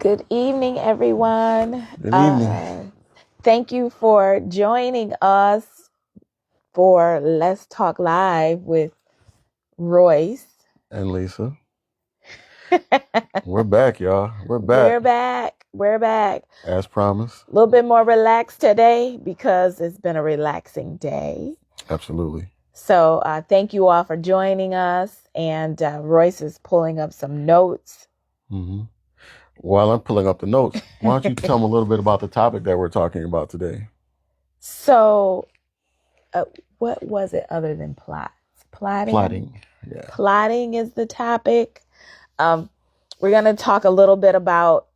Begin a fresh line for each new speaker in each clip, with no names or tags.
Good evening, everyone.
Good evening.
Thank you for joining us for Let's Talk Live with Royce.
And Lisa. We're back, y'all. We're
We're
back.
back. We're back.
As promised.
A little bit more relaxed today because it's been a relaxing day.
Absolutely.
So thank you all for joining us. And Royce is pulling up some notes.
Mm-hmm. While I'm pulling up the notes, why don't you tell them a little bit about the topic that we're talking about today?
So what was it other than plots?
Plotting. Yeah.
Plotting is the topic. We're going to talk a little bit about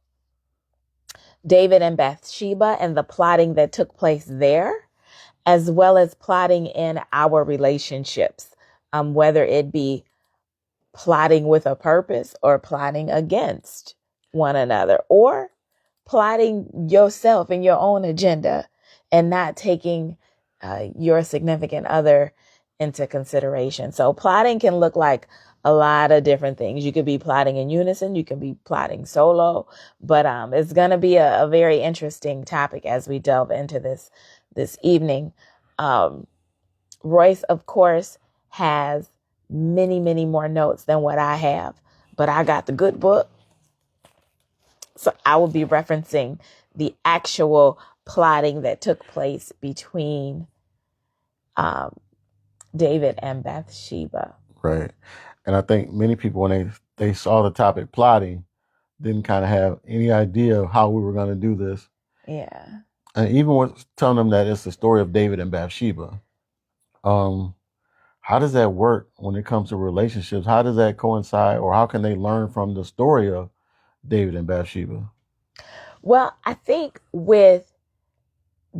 David and Bathsheba and the plotting that took place there, as well as plotting in our relationships, whether it be plotting with a purpose or plotting against one another, or plotting yourself and your own agenda and not taking your significant other into consideration. So plotting can look like a lot of different things. You could be plotting in unison. You can be plotting solo, but it's going to be a very interesting topic as we delve into this evening. Royce, of course, has many, many more notes than what I have, but I got the good book. So I will be referencing the actual plotting that took place between David and Bathsheba.
Right. And I think many people, when they saw the topic plotting, didn't kind of have any idea of how we were going to do this.
Yeah.
And even with telling them that it's the story of David and Bathsheba, how does that work when it comes to relationships? How does that coincide, or how can they learn from the story of David and Bathsheba?
Well, I think with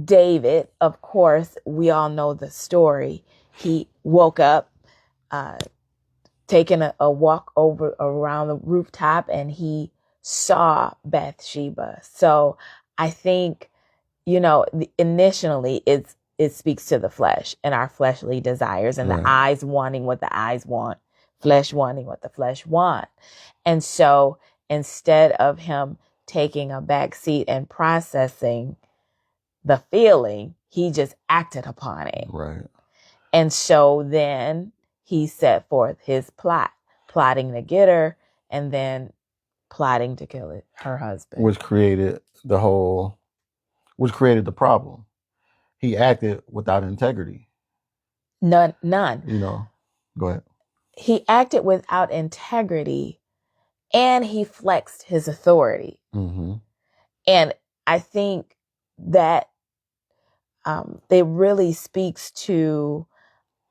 David, of course, we all know the story. He woke up, taking a walk around the rooftop, and he saw Bathsheba. So I think, initially it speaks to the flesh and our fleshly desires and
Right.
the eyes wanting what the eyes want, flesh wanting what the flesh want. And so instead of him taking a back seat and processing the feeling, he just acted upon it.
Right.
And so then he set forth his plot, plotting to get her and then plotting to kill her husband.
Which created the problem. He acted without integrity.
None.
Go ahead.
He acted without integrity and he flexed his authority.
Mm-hmm.
And I think that it really speaks to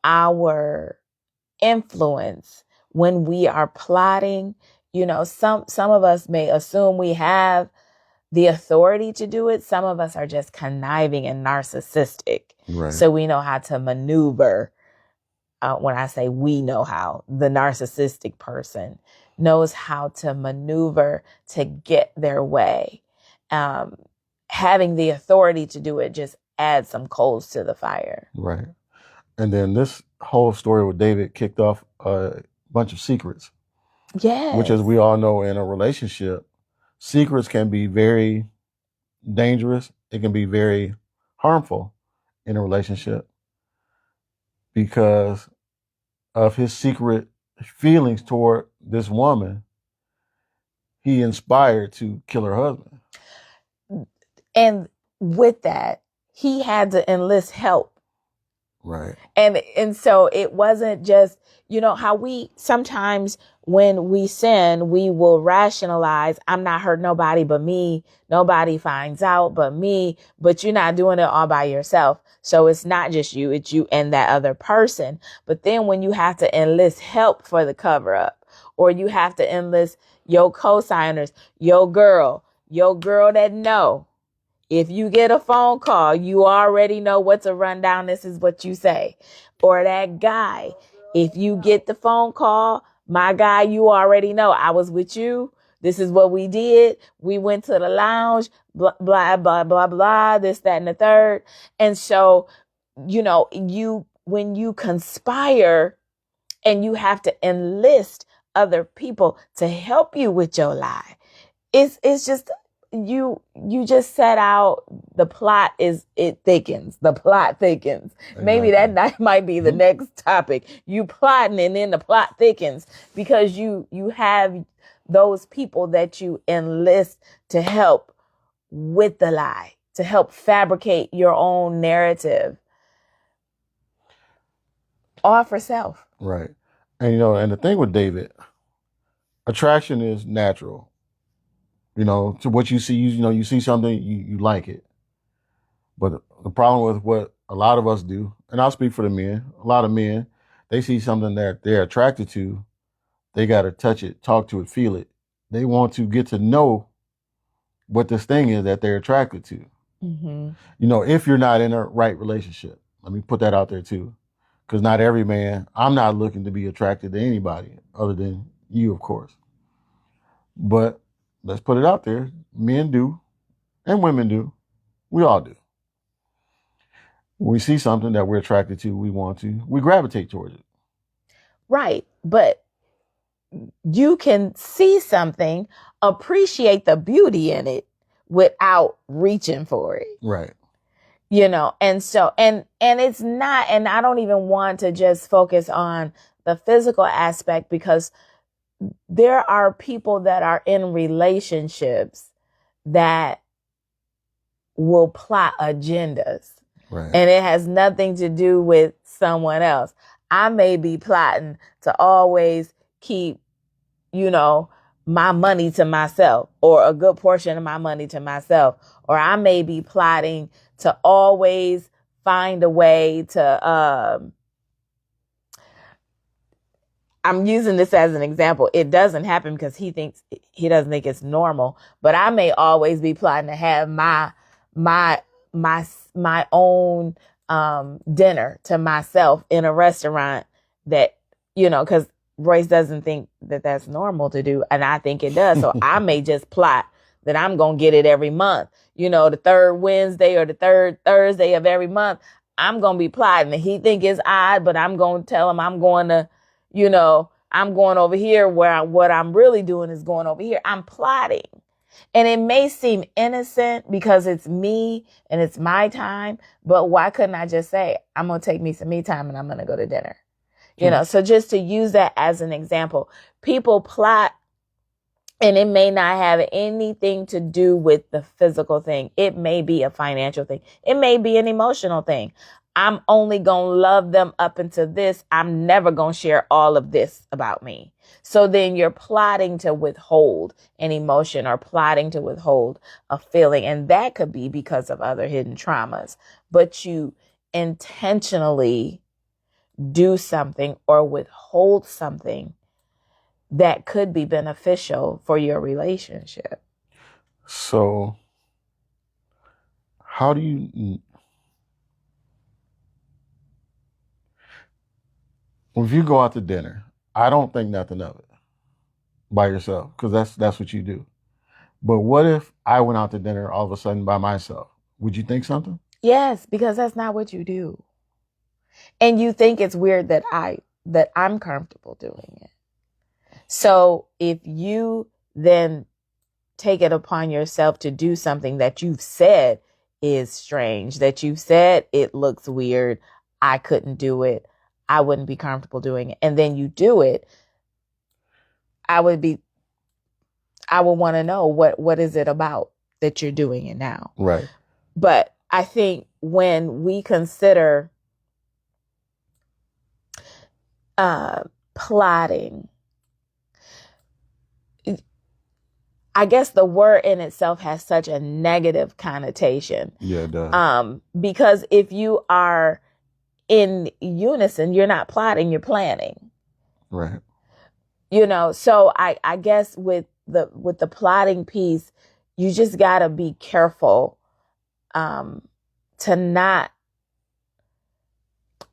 our influence when we are plotting. Some of us may assume we have the authority to do it. Some of us are just conniving and narcissistic.
Right.
So we know how to maneuver. When I say we know how, the narcissistic person knows how to maneuver to get their way. Having the authority to do it just adds some coals to the fire.
Right. And then this whole story with David kicked off a bunch of secrets.
Yes.
Which, as we all know, in a relationship, secrets can be very dangerous. It can be very harmful in a relationship because of his secret feelings toward this woman. He inspired to kill her husband.
And with that, he had to enlist help.
Right.
And so it wasn't just, how we sometimes when we sin, we will rationalize, I'm not hurt nobody but me. Nobody finds out but me, but you're not doing it all by yourself. So it's not just you, it's you and that other person. But then when you have to enlist help for the cover up, or you have to enlist your co-signers, your girl that know. If you get a phone call, you already know what's a rundown. This is what you say. Or that guy, if you get the phone call, my guy, you already know I was with you. This is what we did. We went to the lounge, blah, blah, blah, blah, blah, this, that, and the third. And so, when you conspire and you have to enlist other people to help you with your lie, it's just you just set out the plot is it thickens. The plot thickens.
Exactly.
Maybe that might be the next topic. You plotting and then the plot thickens because you have those people that you enlist to help with the lie, to help fabricate your own narrative. All for self.
Right. And and the thing with David, attraction is natural. To what you see, you see something, you like it. But the problem with what a lot of us do, and I'll speak for the men, a lot of men, they see something that they're attracted to, they got to touch it, talk to it, feel it. They want to get to know what this thing is that they're attracted to.
Mm-hmm.
If you're not in a right relationship, let me put that out there too. Because not every man, I'm not looking to be attracted to anybody other than you, of course. But let's put it out there. Men do, and women do. We all do. When we see something that we're attracted to, we gravitate towards it.
Right. But you can see something, appreciate the beauty in it without reaching for it.
Right.
And so, and it's not, and I don't even want to just focus on the physical aspect because there are people that are in relationships that will plot agendas.
Right.
And it has nothing to do with someone else. I may be plotting to always keep, my money to myself or a good portion of my money to myself. Or I may be plotting to always find a way to, I'm using this as an example. It doesn't happen because he doesn't think it's normal, but I may always be plotting to have my own dinner to myself in a restaurant that, because Royce doesn't think that that's normal to do. And I think it does. So I may just plot that I'm going to get it every month. The third Wednesday or the third Thursday of every month, I'm going to be plotting. And he think it's odd, but I'm going to tell him I'm going to, I'm going over here where what I'm really doing is going over here. I'm plotting. And it may seem innocent because it's me and it's my time, but why couldn't I just say, I'm going to take me some me time and I'm going to go to dinner? So just to use that as an example, people plot and it may not have anything to do with the physical thing. It may be a financial thing. It may be an emotional thing. I'm only going to love them up until this. I'm never going to share all of this about me. So then you're plotting to withhold an emotion or plotting to withhold a feeling. And that could be because of other hidden traumas. But you intentionally do something or withhold something that could be beneficial for your relationship.
So how do you... If you go out to dinner, I don't think nothing of it by yourself because that's what you do. But what if I went out to dinner all of a sudden by myself? Would you think something?
Yes, because that's not what you do. And you think it's weird that I'm comfortable doing it. So if you then take it upon yourself to do something that you've said is strange, that you've said it looks weird, I couldn't do it, I wouldn't be comfortable doing it, and then you do it, I would want to know what is it about that you're doing it now.
Right.
But I think when we consider plotting, I guess the word in itself has such a negative connotation.
Yeah, it does.
Because if you are in unison, you're not plotting, you're planning.
Right.
So I guess with the plotting piece, you just got to be careful to not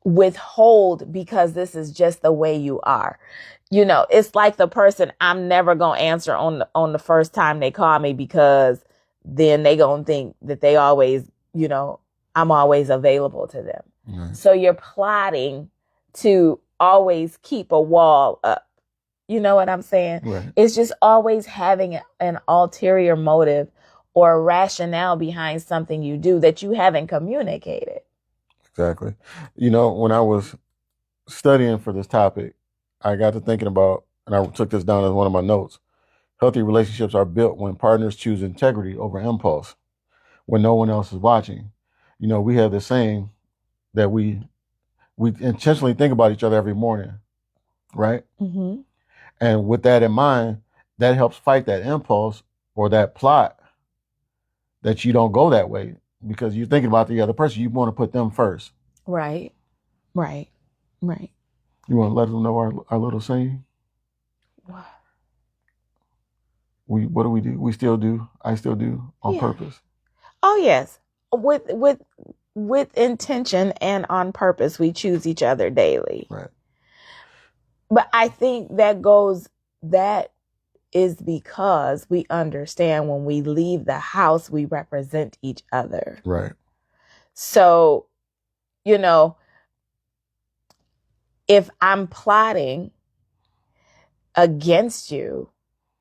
withhold because this is just the way you are. It's like the person I'm never going to answer on the first time they call me because then they going to think that they always, I'm always available to them.
Right.
So you're plotting to always keep a wall up. You know what I'm saying?
Right.
It's just always having an ulterior motive or a rationale behind something you do that you haven't communicated.
Exactly. You know, when I was studying for this topic, I got to thinking about, and I took this down as one of my notes. Healthy relationships are built when partners choose integrity over impulse, when no one else is watching. You know, we have this saying that we intentionally think about each other every morning, right?
Mm-hmm.
And with that in mind, that helps fight that impulse or that plot that you don't go that way because you're thinking about the other person. You want to put them first.
Right. Right. Right.
You want to let them know our little saying? What do we do? We still do. I still do on
Yeah.
purpose.
Oh yes. With intention and on purpose, we choose each other daily.
Right.
But I think that is because we understand when we leave the house, we represent each other.
Right.
So, you know, if I'm plotting against you,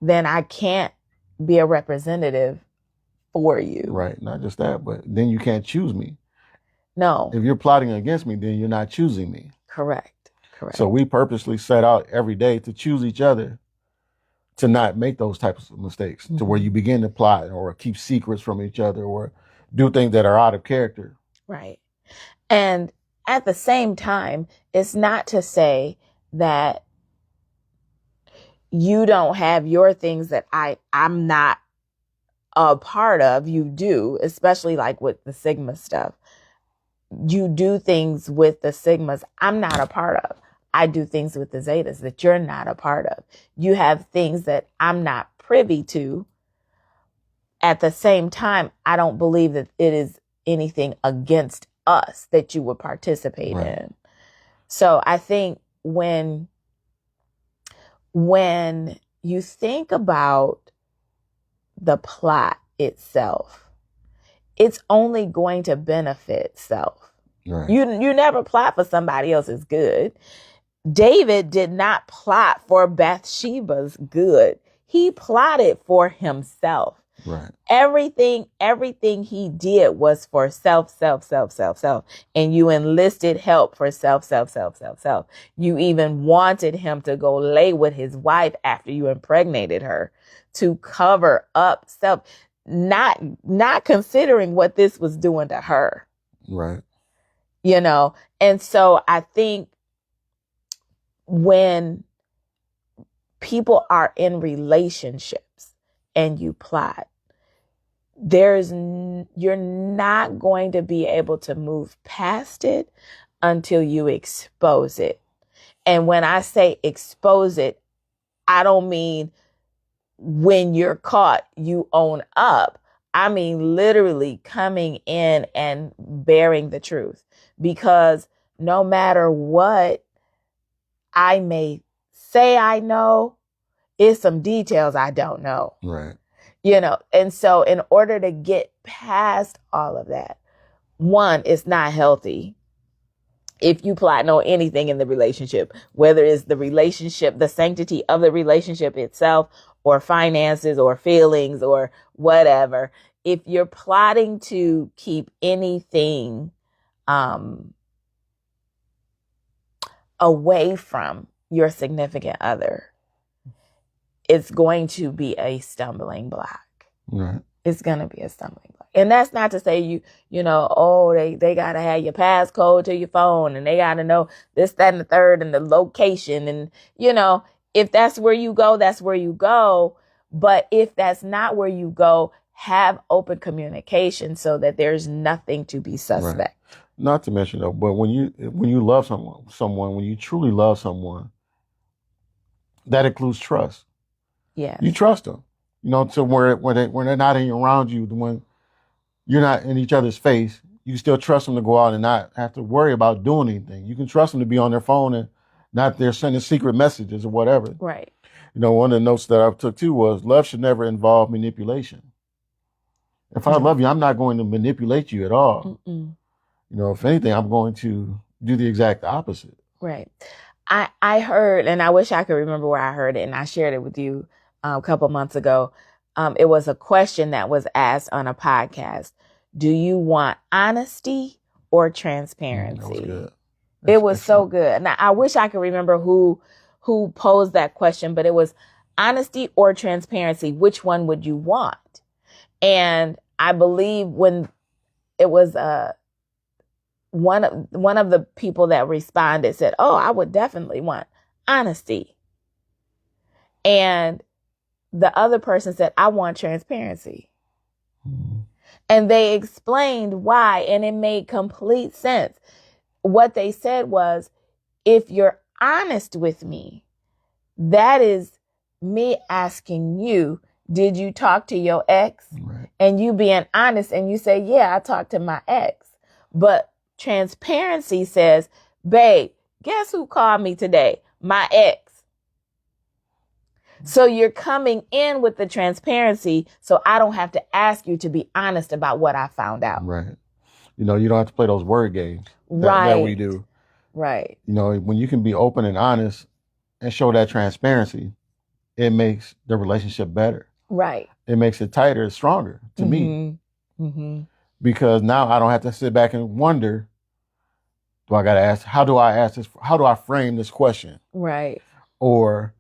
then I can't be a representative for you.
Right. Not just that, but then you can't choose me.
No.
If you're plotting against me, then you're not choosing me.
Correct.
So we purposely set out every day to choose each other, to not make those types of mistakes,
Mm-hmm.
to where you begin to plot or keep secrets from each other or do things that are out of character.
Right. And at the same time, it's not to say that you don't have your things that I'm not a part of. You do, especially like with the Sigma stuff. You do things with the Sigmas I'm not a part of. I do things with the Zetas that you're not a part of. You have things that I'm not privy to. At the same time, I don't believe that it is anything against us that you would participate in. So I think when you think about the plot itself, it's only going to benefit self.
Right.
You never plot for somebody else's good. David did not plot for Bathsheba's good. He plotted for himself.
Right.
Everything he did was for self. And you enlisted help for self. You even wanted him to go lay with his wife after you impregnated her to cover up self, not considering what this was doing to her.
Right.
You know, and so I think when people are in relationships and you plot, you're not going to be able to move past it until you expose it. And when I say expose it, I don't mean when you're caught, you own up. I mean literally coming in and bearing the truth. Because no matter what I may say I know, it's some details I don't know.
Right.
You know, and so in order to get past all of that, one, it's not healthy. If you plot on anything in the relationship, whether it's the relationship, the sanctity of the relationship itself, or finances or feelings or whatever, if you're plotting to keep anything away from your significant other, it's going to be a stumbling block.
Right.
It's going to be a stumbling block. And that's not to say you know, oh, they got to have your passcode to your phone and they got to know this, that, and the third and the location. And, you know, if that's where you go, that's where you go. But if that's not where you go, have open communication so that there's nothing to be suspect.
Right. Not to mention though, but when you love someone, when you truly love someone, that includes trust.
Yeah.
You trust them, you know, to where when they're not around you, when you're not in each other's face, you can still trust them to go out and not have to worry about doing anything. You can trust them to be on their phone and not they're sending secret messages or whatever.
Right.
You know, one of the notes that I took too was love should never involve manipulation. If I love you, I'm not going to manipulate you at all.
Mm-mm.
You know, if anything, I'm going to do the exact opposite.
Right. I heard, and I wish I could remember where I heard it, and I shared it with you a couple months ago. It was a question that was asked on a podcast. Do you want honesty or transparency?
That was good.
It was so good. Now, I wish I could remember who posed that question, but it was honesty or transparency. Which one would you want? And I believe when it was one of the people that responded said, "Oh, I would definitely want honesty." And the other person said, "I want transparency." Mm-hmm. And they explained why, and it made complete sense. What they said was, if you're honest with me, that is me asking you, did you talk to your ex?
Right.
And you being honest and you say, yeah, I talked to my ex. But transparency says, babe, guess who called me today? My ex. So you're coming in with the transparency, so I don't have to ask you to be honest about what I found out.
Right. You know, you don't have to play those word games that we do.
Right.
You know, when you can be open and honest and show that transparency, it makes the relationship better.
Right.
It makes it tighter, stronger to me. Mm-hmm. Because now I don't have to sit back and wonder, do I got to ask, how do I ask this? How do I frame this question?
Right.
Or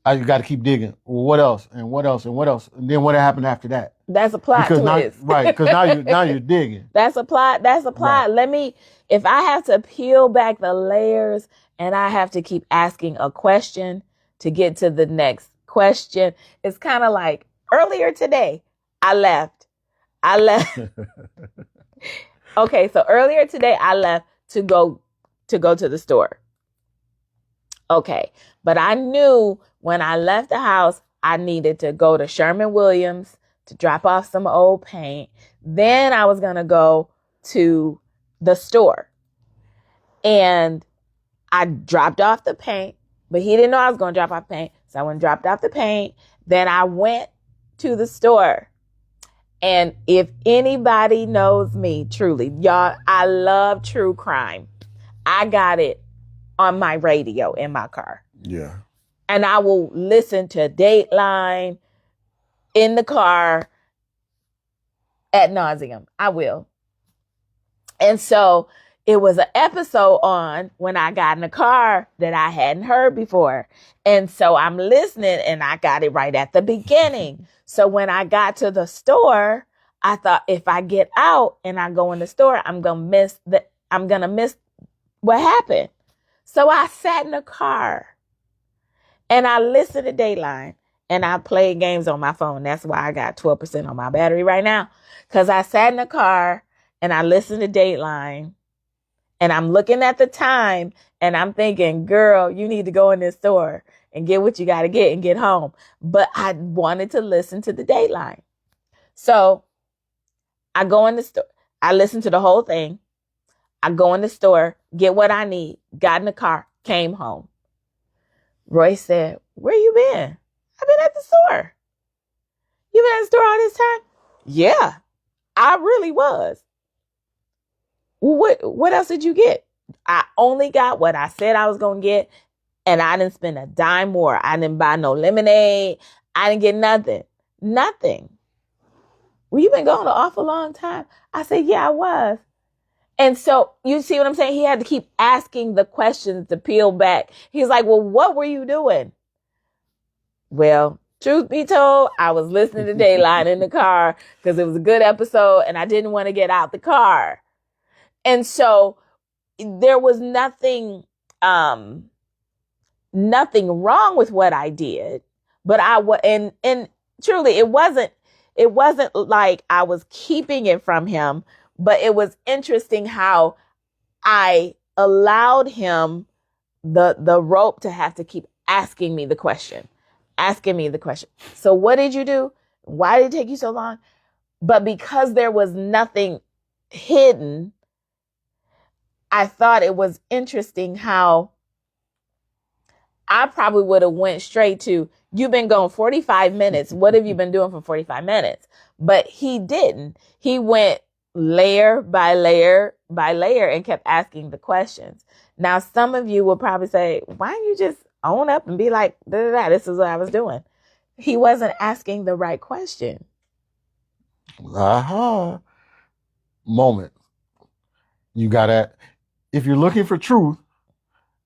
I got to keep digging. Well, what else? And what else? And what else? And then what happened after that?
That's a plot twist.
Because now you're digging.
That's a plot. Right. If I have to peel back the layers and I have to keep asking a question to get to the next question, it's kind of like earlier today, I left. Okay, so earlier today I left to go to the store. Okay, but I knew when I left the house, I needed to go to Sherman-Williams to drop off some old paint. Then I was going to go to the store. And I dropped off the paint, but he didn't know I was going to drop off paint. So I went and dropped off the paint. Then I went to the store. And if anybody knows me, truly, y'all, I love true crime. I got it on my radio in my car.
Yeah.
And I will listen to Dateline in the car ad nauseum. I will. And so it was an episode on when I got in the car that I hadn't heard before. And so I'm listening and I got it right at the beginning. So when I got to the store, I thought if I get out and I go in the store, I'm going to miss what happened. So I sat in the car and I listened to Dateline and I played games on my phone. That's why I got 12% on my battery right now. Because I sat in the car and I listened to Dateline and I'm looking at the time and I'm thinking, girl, you need to go in this store and get what you got to get and get home. But I wanted to listen to the Dateline. So I go in the store. I listen to the whole thing. I go in the store, get what I need, got in the car, came home. Roy said, where you been? I've been at the store. You been at the store all this time? Yeah, I really was. What else did you get? I only got what I said I was going to get, and I didn't spend a dime more. I didn't buy no lemonade. I didn't get nothing. Nothing. Well, you've been gone an awful long time. I said, yeah, I was. And so you see what I'm saying? He had to keep asking the questions to peel back. He's like, well, what were you doing? Well, truth be told, I was listening to Dateline in the car because it was a good episode and I didn't want to get out the car. And so there was nothing wrong with what I did, but and truly it wasn't like I was keeping it from him. But it was interesting how I allowed him the rope to have to keep asking me the question. So what did you do? Why did it take you so long? But because there was nothing hidden, I thought it was interesting how I probably would have went straight to, you've been gone 45 minutes. What have you been doing for 45 minutes? But he didn't. He went layer by layer by layer and kept asking the questions. Now, some of you will probably say, why don't you just own up and be like, da, da, da, this is what I was doing. He wasn't asking the right question.
Aha. Moment. You gotta, if you're looking for truth,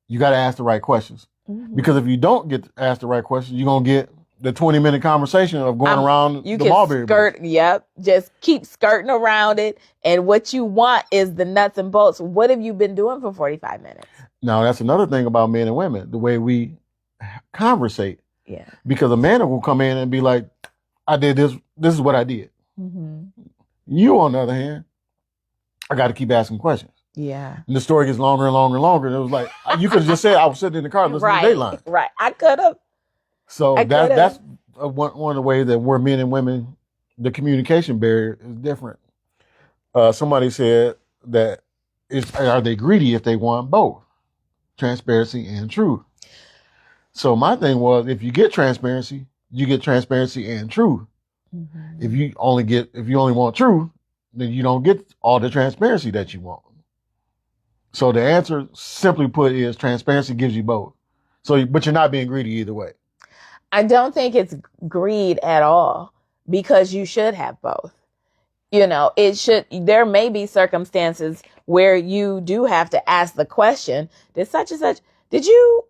you gotta ask the right questions.
Mm-hmm.
Because if you don't get asked the right questions, you're gonna get the 20-minute conversation of going around
you
the
can
mulberry
skirt.
bush.
Yep, just keep skirting around it. And what you want is the nuts and bolts. What have you been doing for 45 minutes?
Now, that's another thing about men and women, the way we conversate.
Yeah.
Because a man will come in and be like, I did this. This is what I did.
Mm-hmm.
You, on the other hand, I got to keep asking questions.
Yeah.
And the story gets longer and longer and longer. And it was like, you could have just said, I was sitting in the car listening to Dateline.
Right. I could have.
So that's one of the ways that we're men and women, the communication barrier is different. Somebody said that are they greedy if they want both transparency and truth? So my thing was, if you get transparency, you get transparency and truth.
Mm-hmm.
If you only want truth, then you don't get all the transparency that you want. So the answer, simply put, is transparency gives you both. So, but you're not being greedy either way.
I don't think it's greed at all, because you should have both. You know, there may be circumstances where you do have to ask the question, did such and such, did you,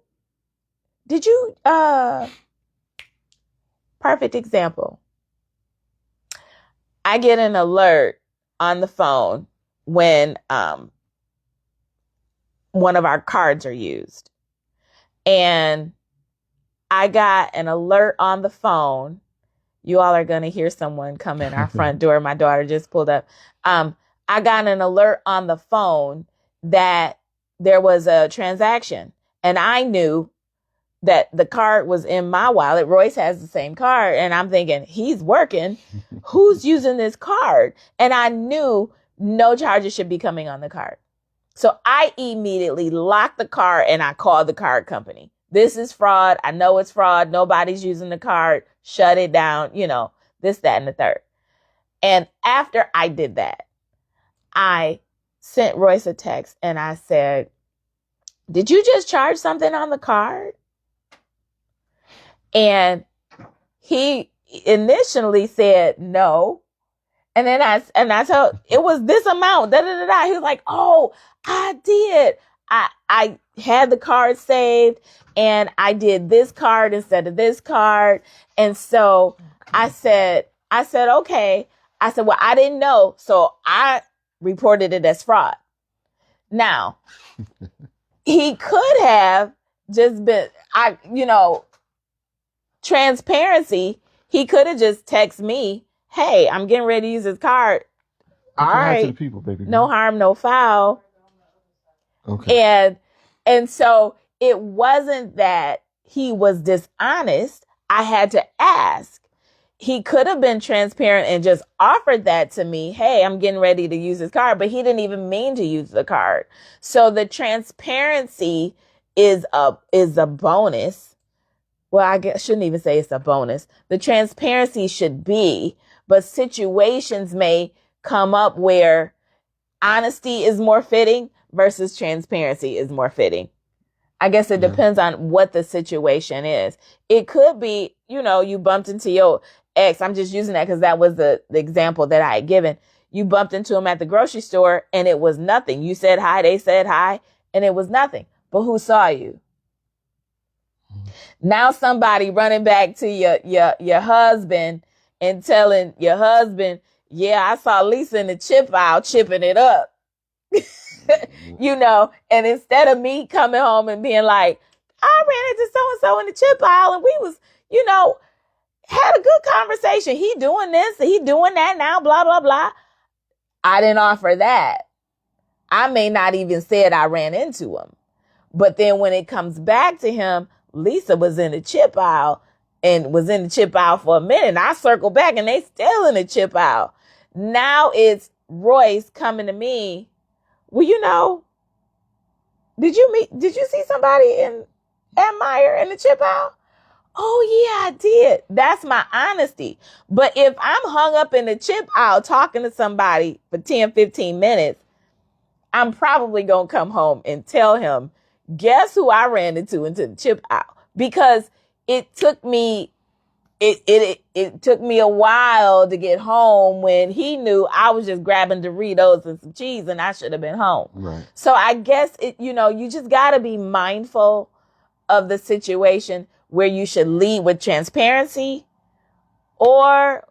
perfect example. I get an alert on the phone when, one of our cards are used, and I got an alert on the phone. You all are going to hear someone come in our front door. My daughter just pulled up. I got an alert on the phone that there was a transaction, and I knew that the card was in my wallet. Royce has the same card, and I'm thinking, he's working. Who's using this card? And I knew no charges should be coming on the card. So I immediately locked the card and I called the card company. This is fraud. I know it's fraud. Nobody's using the card. Shut it down. You know, this, that, and the third. And after I did that, I sent Royce a text and I said, did you just charge something on the card? And he initially said no. And then I told, it was this amount, da, da, da, da. He was like, oh, I did. I had the card saved and I did this card instead of this card. And so I said, okay. I said, well, I didn't know. So I reported it as fraud. Now, he could have just been, transparency. He could have just texted me, hey, I'm getting ready to use this card. All right.
To the people, baby.
No harm, no foul.
Okay.
And so it wasn't that he was dishonest. I had to ask. He could have been transparent and just offered that to me. Hey, I'm getting ready to use this card, but he didn't even mean to use the card. So the transparency is a bonus. Well, I shouldn't even say it's a bonus. The transparency should be, but situations may come up where honesty is more fitting versus transparency is more fitting. I guess it depends on what the situation is. It could be, you bumped into your ex. I'm just using that because that was the example that I had given. You bumped into him at the grocery store and it was nothing. You said hi, they said hi, and it was nothing. But who saw you? Now somebody running back to your husband and telling your husband, yeah, I saw Lisa in the chip aisle chipping it up. And instead of me coming home and being like, I ran into so-and-so in the chip aisle and we was, had a good conversation. He doing this, he doing that now, blah, blah, blah. I didn't offer that. I may not even said I ran into him. But then when it comes back to him, Lisa was in the chip aisle and was in the chip aisle for a minute. And I circle back and they still in the chip aisle. Now it's Royce coming to me. Well, did you see somebody at Meijer in the chip aisle? Oh yeah, I did. That's my honesty. But if I'm hung up in the chip aisle talking to somebody for 10, 15 minutes, I'm probably going to come home and tell him, guess who I ran into the chip aisle? Because it took me it took me a while to get home when he knew I was just grabbing Doritos and some cheese and I should have been home.
Right.
So I guess you just got to be mindful of the situation where you should lead with transparency or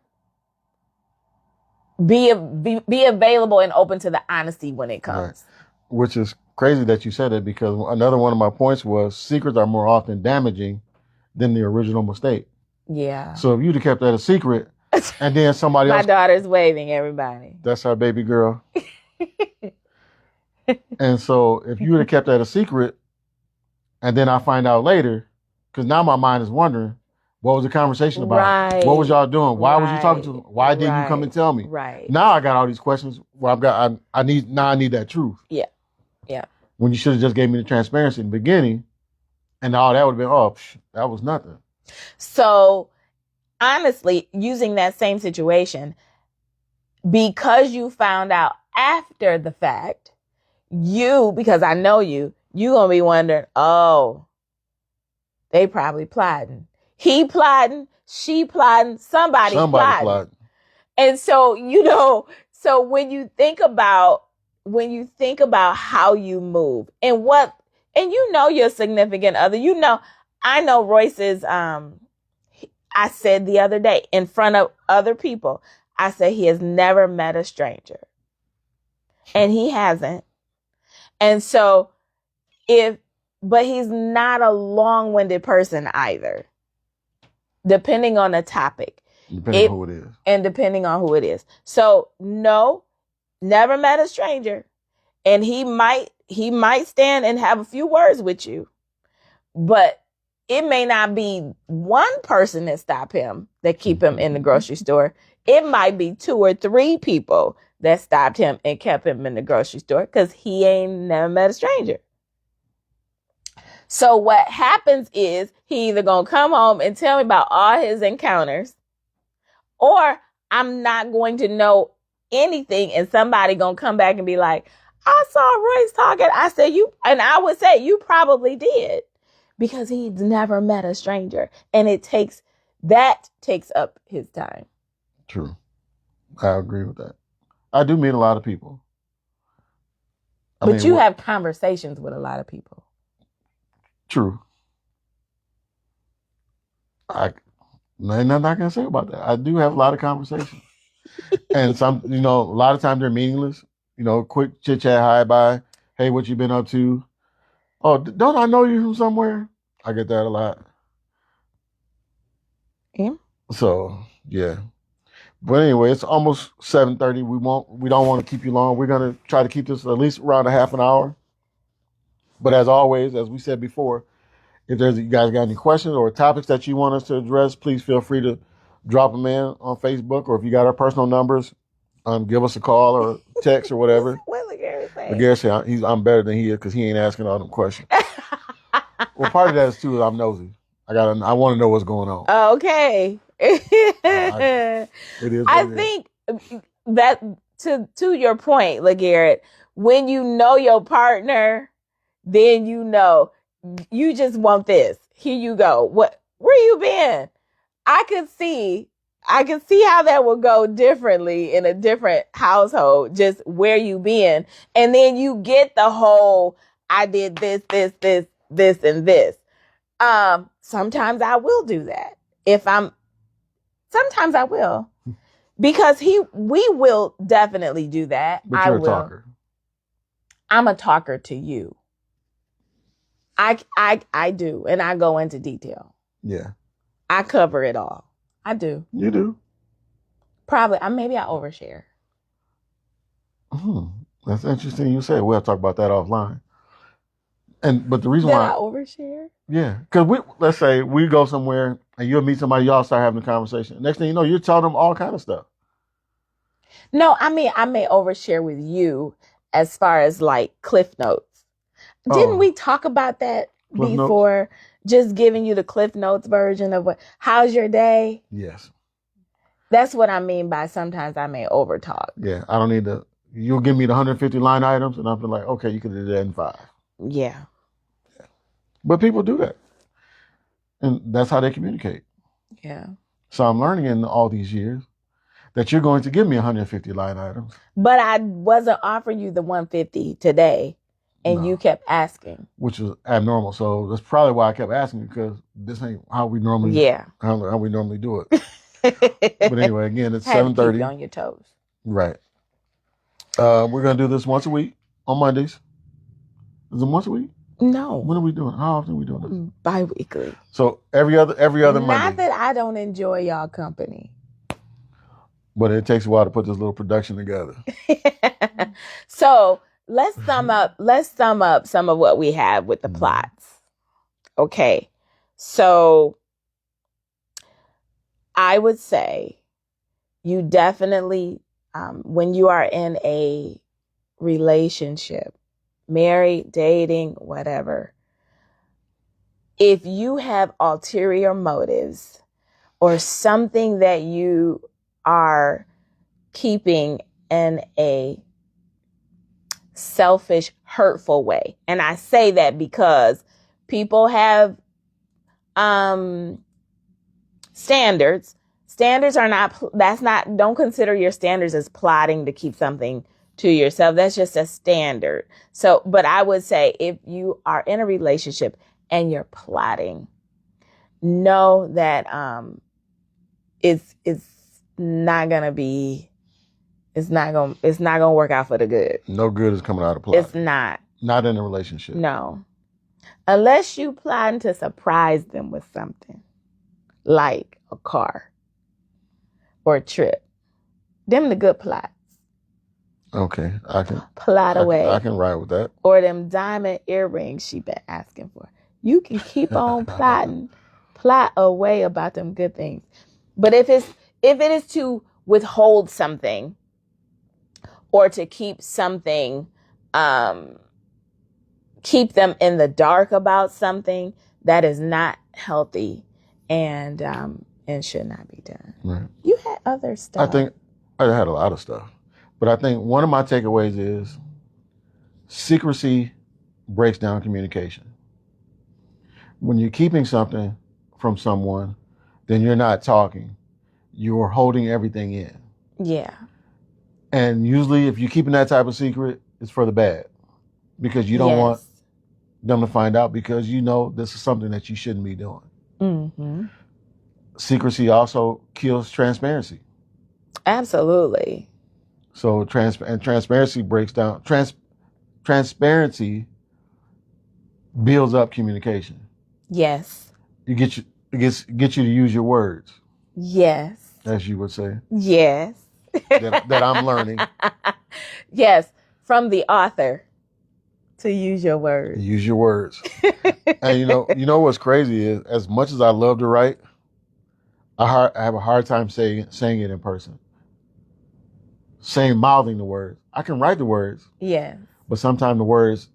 be available and open to the honesty when it comes.
Right. Which is crazy that you said it, because another one of my points was secrets are more often damaging than the original mistake.
Yeah.
So if you'd have kept that a secret and then somebody
My
else.
daughter's waving, everybody.
That's our baby girl. And so if you would have kept that a secret and then I find out later, because now my mind is wondering, what was the conversation about?
Right.
What was y'all doing? Why was you talking to him? Why didn't you come and tell me?
Right.
Now I got all these questions where I need that truth.
Yeah. Yeah.
When you should have just gave me the transparency in the beginning, and all that would have been, that was nothing.
So honestly, using that same situation, because you found out after the fact, because I know you gonna be wondering, oh, they probably plotting. He plotting, she plotting, somebody plotting. And so, so when you think about how you move and your significant other, I know Royce's, I said the other day in front of other people, I said he has never met a stranger. And he hasn't. And so but he's not a long-winded person either, depending on the topic.
Depending on who it is.
And depending on who it is. So no, never met a stranger. And he might stand and have a few words with you, but it may not be one person that stop him, that keep him in the grocery store. It might be 2 or 3 people that stopped him and kept him in the grocery store because he ain't never met a stranger. So what happens is he either gonna come home and tell me about all his encounters, or I'm not going to know anything and somebody gonna come back and be like, I saw Royce talking. I said, I would say you probably did, because he's never met a stranger. And that takes up his time.
True. I agree with that. I do meet a lot of people.
But you have conversations with a lot of people.
True. There's nothing I can say about that. I do have a lot of conversations. And some, a lot of times they're meaningless. Quick chit chat, hi, bye. Hey, what you been up to? Oh, don't I know you from somewhere? I get that a lot.
Yeah.
So, yeah. But anyway, it's almost 7:30. We don't want to keep you long. We're going to try to keep this at least around a half an hour. But as always, as we said before, if you guys got any questions or topics that you want us to address, please feel free to drop them in on Facebook, or if you got our personal numbers, give us a call or text or whatever.
What LaGarrette say?
LaGarrette said I'm better than he is because he ain't asking all them questions. Well, part of that is too is I'm nosy. I want to know what's going on.
Okay.
It is.
I think that to your point, LaGarrette, when you know your partner, then you just want this. Here you go. Where you been? I can see how that would go differently in a different household, just where you been. And then you get the whole, I did this, and this. Sometimes I will do that. Sometimes I will. Because we will definitely do that.
But you're a talker.
I'm a talker to you. I do, and I go into detail.
Yeah.
I cover it all. I do.
You do.
Probably. Maybe I overshare.
That's interesting you say. We'll talk about that offline. But the reason why
I overshare?
Yeah. Because let's say we go somewhere and you'll meet somebody, y'all start having a conversation. Next thing you know, you're telling them all kind of stuff.
No, I may overshare with you as far as like Cliff Notes. Didn't we talk about that
Cliff
before?
Notes?
Just giving you the Cliff Notes version of how's your day?
Yes.
That's what I mean by sometimes I may overtalk.
Yeah, I don't need to you'll give me the 150 line items, and I'll be like, okay, you could do that in 5.
Yeah.
But people do that, and that's how they communicate.
Yeah.
So I'm learning in all these years that you're going to give me 150 line items.
But I wasn't offering you the 150 today, and
No.
you kept asking.
Which is abnormal. So that's probably why I kept asking, because this ain't how we normally how we normally do it. But anyway, again, it's 7:30.
Keep you on your toes.
Right. We're gonna do this once a week on Mondays. Is it once a week?
No.
When are we doing? How often are we doing this?
Bi-weekly.
So every other Monday.
Not that I don't enjoy y'all company.
But it takes a while to put this little production together.
So let's sum up some of what we have with the plots. Okay. So I would say you definitely, when you are in a relationship, married, dating, whatever, if you have ulterior motives or something that you are keeping in a selfish, hurtful way. And I say that because people have standards. Standards are not, don't consider your standards as plotting to keep something to yourself. That's just a standard. So, but I would say if you are in a relationship and you're plotting, know that it's not gonna work out for the good.
No good is coming out of plotting.
It's not.
Not in a relationship.
No. Unless you plan to surprise them with something like a car or a trip. Them the good plots.
Okay. I can
plot away.
I can ride with that.
Or them diamond earrings she been asking for. You can keep on plotting. Plot away about them good things. But if it is to withhold something or to keep something, keep them in the dark about something, that is not healthy and should not be done.
Right.
You had other stuff.
I think I had a lot of stuff. But I think one of my takeaways is secrecy breaks down communication. When you're keeping something from someone, then you're not talking. You're holding everything in.
Yeah.
And usually if you're keeping that type of secret, it's for the bad. Because you don't want them to find out, because you know this is something that you shouldn't be doing.
Mm-hmm.
Secrecy also kills transparency.
Absolutely.
So transparency breaks down. Transparency builds up communication.
Yes.
It gets you to use your words.
Yes.
As you would say.
Yes.
that I'm learning.
Yes. From the author, to use your words.
Use your words. And you know what's crazy is, as much as I love to write, I have a hard time saying it in person. Mouthing the words. I can write the words.
Yeah.
But sometimes the words,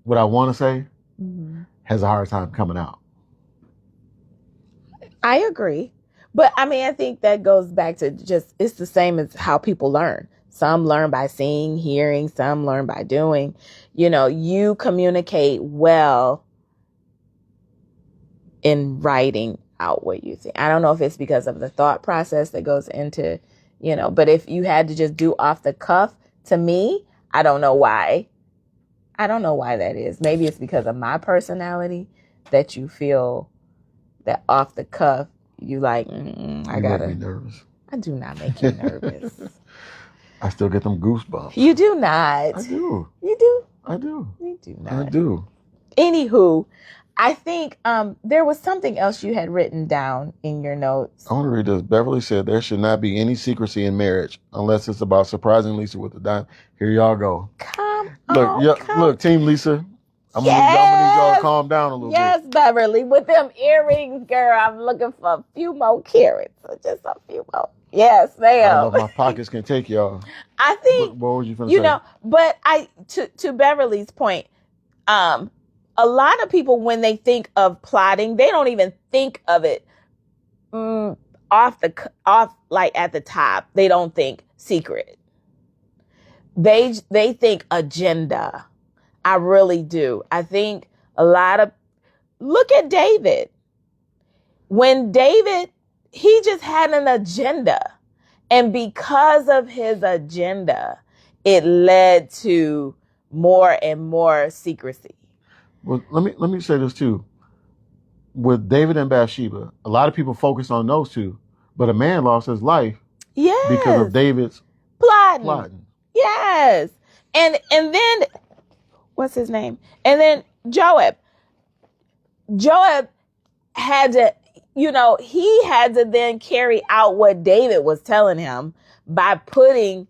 what I want to say, has a hard time coming out.
I agree. But I mean, I think that goes back to it's the same as how people learn. Some learn by seeing, hearing, some learn by doing. You communicate well in writing out what you think. I don't know if it's because of the thought process that goes into, but if you had to just do off the cuff, to me, I don't know why. I don't know why that is. Maybe it's because of my personality that you feel that off the cuff, you like, I gotta.
Make me nervous.
I do not make you nervous.
I still get them goosebumps.
You do not.
I do.
You do?
I do.
You do not.
I do.
Anywho, I think there was something else you had written down in your notes.
I want to read this. Beverly said there should not be any secrecy in marriage unless it's about surprising Lisa with a dime. Here y'all go. Look, Team Lisa. I'm gonna need y'all to calm down a little bit.
Yes, Beverly, with them earrings, girl, I'm looking for a few more carats. Just a few more. Yes, ma'am.
I don't know if my pockets can take y'all.
I think
what was you gonna say?
But to Beverly's point, a lot of people, when they think of plotting, they don't even think of it off like at the top. They don't think secret. they think agenda. I really do. I think a lot of, look at David. When David, he just had an agenda. And because of his agenda, it led to more and more secrecy.
Well, let me say this too. With David and Bathsheba, a lot of people focus on those two, but a man lost his life because of David's plotting.
Yes. And then, what's his name? And then Joab had to, he had to then carry out what David was telling him by putting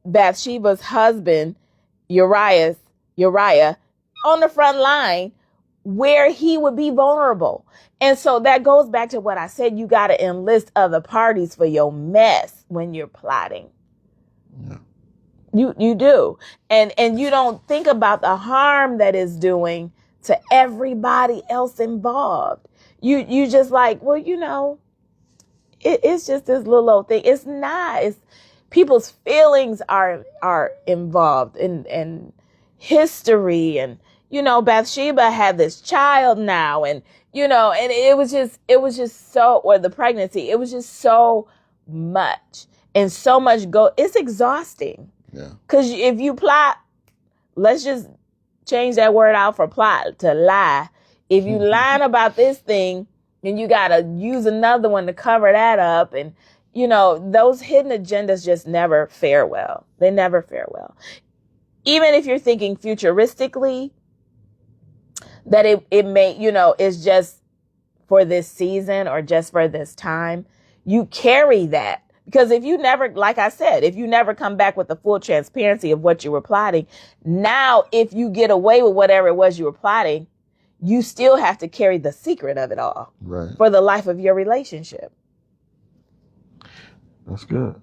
Bathsheba's husband, Uriah, on the front line where he would be vulnerable. And so that goes back to what I said. You got to enlist other parties for your mess when you're plotting.
Yeah.
You do. And you don't think about the harm that it's doing to everybody else involved. You just like, well, it's just this little old thing. It's not. It's people's feelings are involved in history, and Bathsheba had this child now, and and it was just so, or the pregnancy, it was just so much, and so much it's exhausting.
Yeah.
Because if you plot, let's just change that word out for plot to lie. If you lying about this thing, then you got to use another one to cover that up. And, those hidden agendas just never fare well. They never fare well. Even if you're thinking futuristically, that it may, is just for this season or just for this time, you carry that. Because if you never, like I said, if you never come back with the full transparency of what you were plotting, now if you get away with whatever it was you were plotting, you still have to carry the secret of it all,
right,
for the life of your relationship.
That's good.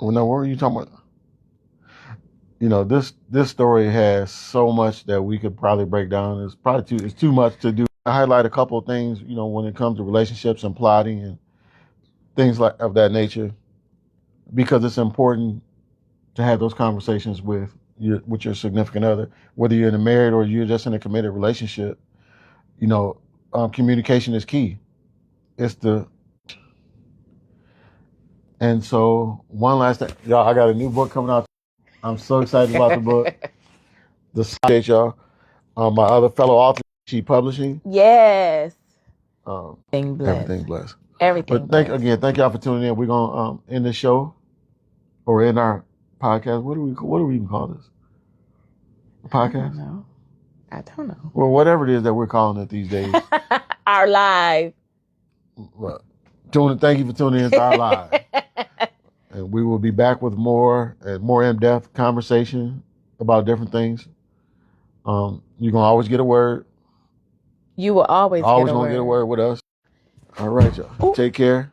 Well, now, what were you talking about? This story has so much that we could probably break down. It's too much to do. I highlight a couple of things, when it comes to relationships and plotting and things like of that nature, because it's important to have those conversations with your significant other, whether you're in a married or you're just in a committed relationship. Communication is key. And so one last thing, y'all, I got a new book coming out. I'm so excited about the book. Appreciate y'all. My other fellow author, She Publishing.
Yes.
Everything blessed.
Everything.
But thank y'all for tuning in. We're gonna end the show, or in our podcast. What do we even call this? A podcast?
I don't know.
Well, whatever it is that we're calling it these days.
Our live.
Well, thank you for tuning in to our live. And we will be back with more in-depth conversation about different things. You're gonna always get a word.
You will always
gonna get a word with us. All right, y'all. Ooh. Take care.